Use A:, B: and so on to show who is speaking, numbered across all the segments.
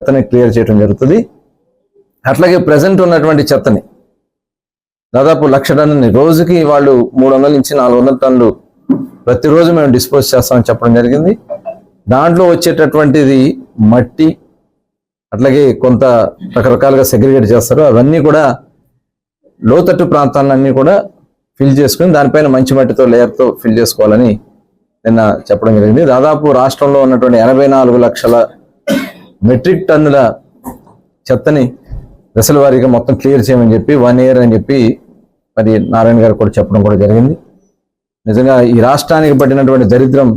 A: చెత్తని క్లియర్ చేయడం జరుగుతుంది. అట్లాగే ప్రజెంట్ ఉన్నటువంటి చెత్తని దాదాపు 1,00,000 టన్నుని రోజుకి వాళ్ళు 300 నుంచి 400 టన్నులు ప్రతిరోజు మేము డిస్పోజ్ చేస్తామని చెప్పడం జరిగింది. దాంట్లో వచ్చేటటువంటిది మట్టి, అట్లాగే కొంత రకరకాలుగా సెగ్రిగేట్ చేస్తారు. అవన్నీ కూడా లోతట్టు ప్రాంతాలన్నీ కూడా ఫిల్ చేసుకుని దానిపైన మంచి మట్టితో లేయర్తో ఫిల్ చేసుకోవాలని నిన్న చెప్పడం జరిగింది. దాదాపు రాష్ట్రంలో ఉన్నటువంటి 84 లక్షల మెట్రిక్ టన్నుల చెత్తని దశల వారీగా మొత్తం క్లియర్ చేయమని చెప్పి 1 year అని చెప్పి మరి నారాయణ గారు కూడా చెప్పడం కూడా జరిగింది. నిజంగా ఈ రాష్ట్రానికి పట్టినటువంటి దరిద్రం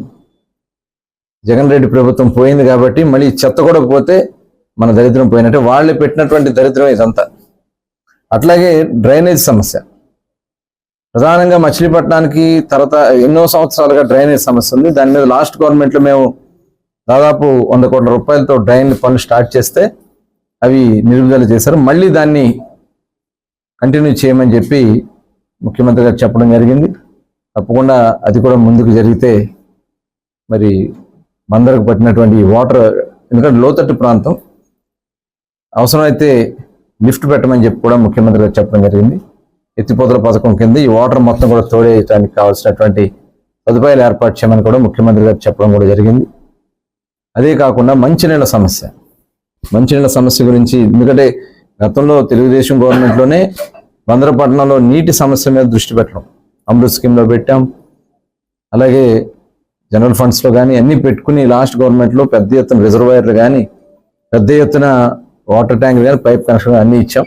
A: జగన్ రెడ్డి ప్రభుత్వం పోయింది కాబట్టి మళ్ళీ చెత్త కూడా పోతే మన దరిద్రం పోయినట్టే. వాళ్ళు పెట్టినటువంటి దరిద్రం ఇదంతా. అట్లాగే డ్రైనేజ్ సమస్య ప్రధానంగా మచిలీపట్నానికి తర్వాత ఎన్నో సంవత్సరాలుగా డ్రైనేజ్ సమస్య ఉంది. దాని మీద లాస్ట్ గవర్నమెంట్లో మేము దాదాపు 100 కోట్ల రూపాయలతో డ్రైన్ పనులు స్టార్ట్ చేస్తే అవి నిలుపుదల చేశారు. మళ్ళీ దాన్ని కంటిన్యూ చేయమని చెప్పి ముఖ్యమంత్రి గారు చెప్పడం జరిగింది. తప్పకుండా అది కూడా ముందుకు జరిగితే మరి మందరకు పట్టినటువంటి వాటర్, ఎందుకంటే లోతట్టు ప్రాంతం, అవసరమైతే లిఫ్ట్ పెట్టమని చెప్పి కూడా ముఖ్యమంత్రి గారు చెప్పడం జరిగింది. ఎత్తిపోతల పథకం కింద ఈ వాటర్ మొత్తం కూడా తోడేయడానికి కావాల్సినటువంటి సదుపాయాలు ఏర్పాటు చేయమని కూడా ముఖ్యమంత్రి గారు చెప్పడం కూడా జరిగింది. అదే కాకుండా మంచినీళ్ళ సమస్య గురించి, ఎందుకంటే గతంలో తెలుగుదేశం గవర్నమెంట్లోనే బందరపట్నంలో నీటి సమస్య మీద దృష్టి పెట్టడం, అమృత్ స్కీమ్లో పెట్టాం. అలాగే జనరల్ ఫండ్స్లో కానీ అన్నీ పెట్టుకుని లాస్ట్ గవర్నమెంట్లో పెద్ద ఎత్తున రిజర్వాయర్లు కానీ పెద్ద ఎత్తున వాటర్ ట్యాంక్ కానీ పైప్ కనెక్షన్ అన్నీ ఇచ్చాం.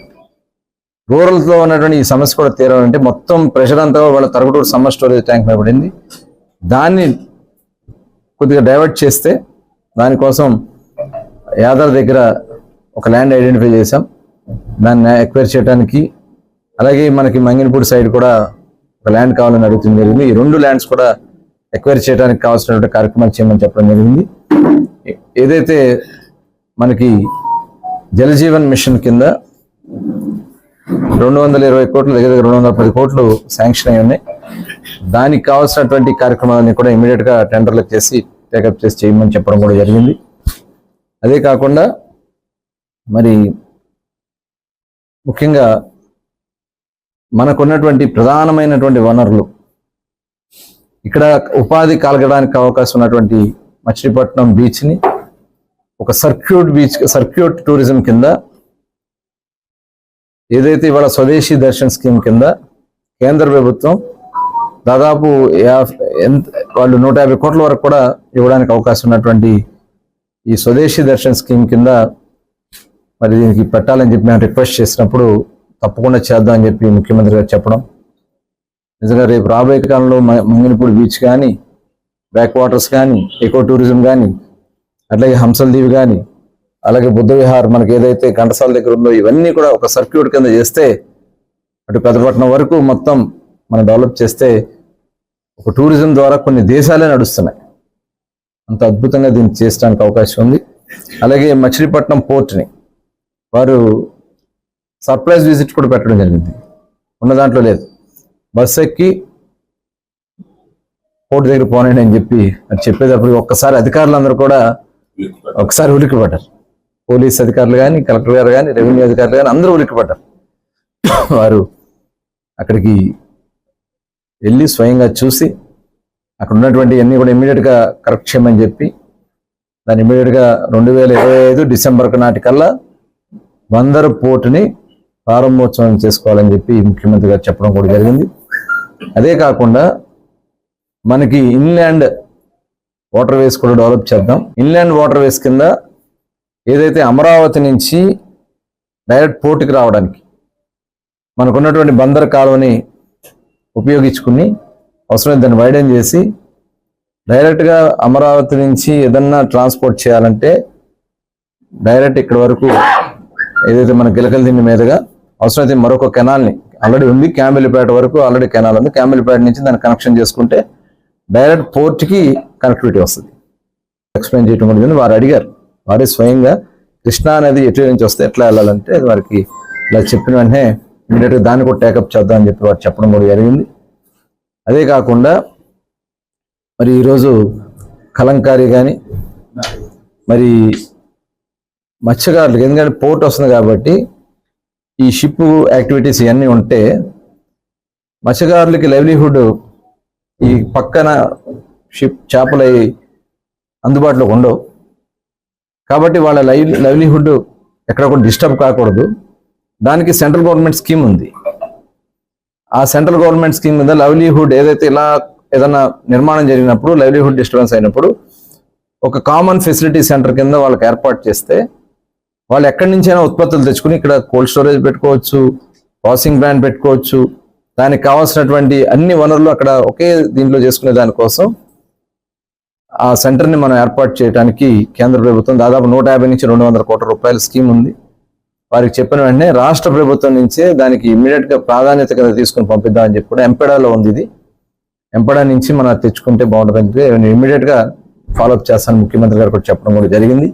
A: రూరల్తో ఉన్నటువంటి ఈ సమస్య కూడా తీరాలంటే మొత్తం ప్రెషర్ అంతా వాళ్ళ తరగటూరు సమ్మర్ స్టోరేజ్ ట్యాంక్ మీద పడింది. దాన్ని కొద్దిగా డైవర్ట్ చేస్తే దానికోసం యాదర్ దగ్గర ఒక ల్యాండ్ ఐడెంటిఫై చేసాం, దాన్ని ఎక్వైర్ చేయడానికి. అలాగే మనకి మంగినపూడి సైడ్ కూడా ఒక ల్యాండ్ కావాలని అడుగుతుంది జరిగింది. ఈ 2 ల్యాండ్స్ కూడా ఎక్వైర్ చేయడానికి కావాల్సినటువంటి కార్యక్రమాలు చేయమని చెప్పడం జరిగింది. ఏదైతే మనకి జలజీవన్ మిషన్ కింద 220 కోట్లు, దగ్గర 210 కోట్లు శాంక్షన్ అయి ఉన్నాయి. దానికి కావాల్సినటువంటి కార్యక్రమాలన్నీ కూడా ఇమీడియట్గా టెండర్లు చేసి టేకప్ చేసి చేయమని చెప్పడం కూడా జరిగింది. అదే కాకుండా మరి ముఖ్యంగా మనకున్నటువంటి ప్రధానమైనటువంటి వనరులు, ఇక్కడ ఉపాధి కలగడానికి అవకాశం ఉన్నటువంటి మచిలీపట్నం బీచ్ని ఒక సర్క్యూట్ టూరిజం కింద, ఏదైతే ఇవాళ స్వదేశీ దర్శన్ స్కీమ్ కింద కేంద్ర ప్రభుత్వం దాదాపు వాళ్ళు 150 కోట్ల వరకు కూడా ఇవ్వడానికి అవకాశం ఉన్నటువంటి ఈ స్వదేశీ దర్శన్ స్కీమ్ కింద మరి దీనికి పెట్టాలని చెప్పి మేము రిక్వెస్ట్ చేసినప్పుడు తప్పకుండా చేద్దాం అని చెప్పి ముఖ్యమంత్రి గారు చెప్పడం. నిజంగా రేపు రాబోయే కాలంలో మంగినపూడి బీచ్ కానీ, బ్యాక్ వాటర్స్ కానీ, ఎకో టూరిజం కానీ, అట్లాగే హంసల్ దీవి కానీ, అలాగే బుద్ధ విహార్ మనకి ఏదైతే ఘంటసాల దగ్గర ఉందో ఇవన్నీ కూడా ఒక సర్క్యూట్ కింద చేస్తే అటు పెద్దపట్నం వరకు మొత్తం మనం డెవలప్ చేస్తే ఒక టూరిజం ద్వారా కొన్ని దేశాలే నడుస్తున్నాయి. అంత అద్భుతంగా దీన్ని చేయడానికి అవకాశం ఉంది. అలాగే మచిలీపట్నం పోర్ట్ని వారు సర్ప్రైజ్ విజిట్ కూడా పెట్టడం జరిగింది. ఉన్న దాంట్లో లేదు, బస్సు ఎక్కి పోర్ట్ దగ్గర పోనండి అని చెప్పి అది చెప్పేటప్పుడు ఒక్కసారి అధికారులందరూ కూడా ఒకసారి ఉలిక్కిపడ్డారు. పోలీస్ అధికారులు కానీ, కలెక్టర్ గారు కానీ, రెవెన్యూ అధికారులు కానీ అందరూ ఉలిక్కిపడ్డారు. వారు అక్కడికి వెళ్ళి స్వయంగా చూసి అక్కడ ఉన్నటువంటి అన్నీ కూడా ఇమ్మీడియట్గా కరెక్ట్ చేయమని చెప్పి దాన్ని ఇమ్మీడియట్గా 2025 డిసెంబర్ నాటికల్లా బందరు పోర్టుని ప్రారంభోత్సవం చేసుకోవాలని చెప్పి ముఖ్యమంత్రి గారు చెప్పడం కూడా జరిగింది. అదే కాకుండా మనకి ఇన్లాండ్ వాటర్ వేస్ కూడా డెవలప్ చేద్దాం. ఇన్లాండ్ వాటర్ వేస్ కింద ఏదైతే అమరావతి నుంచి డైరెక్ట్ పోర్టుకి రావడానికి మనకున్నటువంటి బందర్ కాలువని ఉపయోగించుకుని అవసరమైన దాన్ని వైడెన్ చేసి డైరెక్ట్గా అమరావతి నుంచి ఏదన్నా ట్రాన్స్పోర్ట్ చేయాలంటే డైరెక్ట్ ఇక్కడ వరకు ఏదైతే మన గిలకలదిండి మీదుగా అవసరమైతే మరొక కెనాల్ని ఆల్రెడీ ఉంది, క్యాంబెల్లిపేట వరకు ఆల్రెడీ కెనాల్ ఉంది, క్యాంబెల్లిపేట నుంచి దాన్ని కనెక్షన్ చేసుకుంటే డైరెక్ట్ పోర్ట్కి కనెక్టివిటీ వస్తుంది. ఎక్స్ప్లెయిన్ చేయడం కూడా వారు అడిగారు, వారే స్వయంగా కృష్ణా నది ఎటు నుంచి వస్తే ఎట్లా వెళ్ళాలంటే వారికి ఇలా చెప్పిన వెంటనే ఇమీడియట్గా దాన్ని కూడా టేకప్ చేద్దాం అని చెప్పి వారు చెప్పడం కూడా జరిగింది. అదే కాకుండా మరి ఈరోజు కలంకారీ కానీ మరి మత్స్యకారులకు, ఎందుకంటే పోర్ట్ వస్తుంది కాబట్టి ఈ షిప్ యాక్టివిటీస్ ఇవన్నీ ఉంటే మత్స్యకారులకి లైవ్లీహుడ్ ఈ పక్కన షిప్ చేపలు అందుబాటులో ఉండవు కాబట్టి వాళ్ళ లైవ్లీహుడ్ ఎక్కడ కూడా డిస్టర్బ్ కాకూడదు. దానికి సెంట్రల్ గవర్నమెంట్ స్కీమ్ ఉంది. ఆ సెంట్రల్ గవర్నమెంట్ స్కీమ్ మీద లైవ్లీహుడ్ ఏదైతే ఇలా ఏదైనా నిర్మాణం జరిగినప్పుడు లైవ్లీహుడ్ డిస్టర్బెన్స్ అయినప్పుడు ఒక కామన్ ఫెసిలిటీ సెంటర్ కింద వాళ్ళకి ఏర్పాటు చేస్తే వాళ్ళు ఎక్కడి నుంచైనా ఉత్పత్తులు తెచ్చుకుని ఇక్కడ కోల్డ్ స్టోరేజ్ పెట్టుకోవచ్చు, ప్రాసెసింగ్ ప్లాంట్ పెట్టుకోవచ్చు. దానికి కావాల్సినటువంటి అన్ని వనరులు అక్కడ ఒకే దీంట్లో చేసుకునే దానికోసం ఆ సెంటర్ని మనం ఏర్పాటు చేయడానికి కేంద్ర ప్రభుత్వం దాదాపు 150 నుంచి 200 కోట్ల రూపాయల స్కీమ్ ఉంది. వారికి చెప్పిన వెంటనే రాష్ట్ర ప్రభుత్వం నుంచే దానికి ఇమ్మీడియట్ గా ప్రాధాన్యత కింద తీసుకుని పంపిద్దామని చెప్పి కూడా ఎంపెడాలో ఉంది. ఇది ఎంపెడా నుంచి మనం తెచ్చుకుంటే బాగుంటుందని చెప్పి ఇమ్మీడియట్ గా ఫాలోఅప్ చేస్తాను ముఖ్యమంత్రి గారు కూడా చెప్పడం కూడా జరిగింది.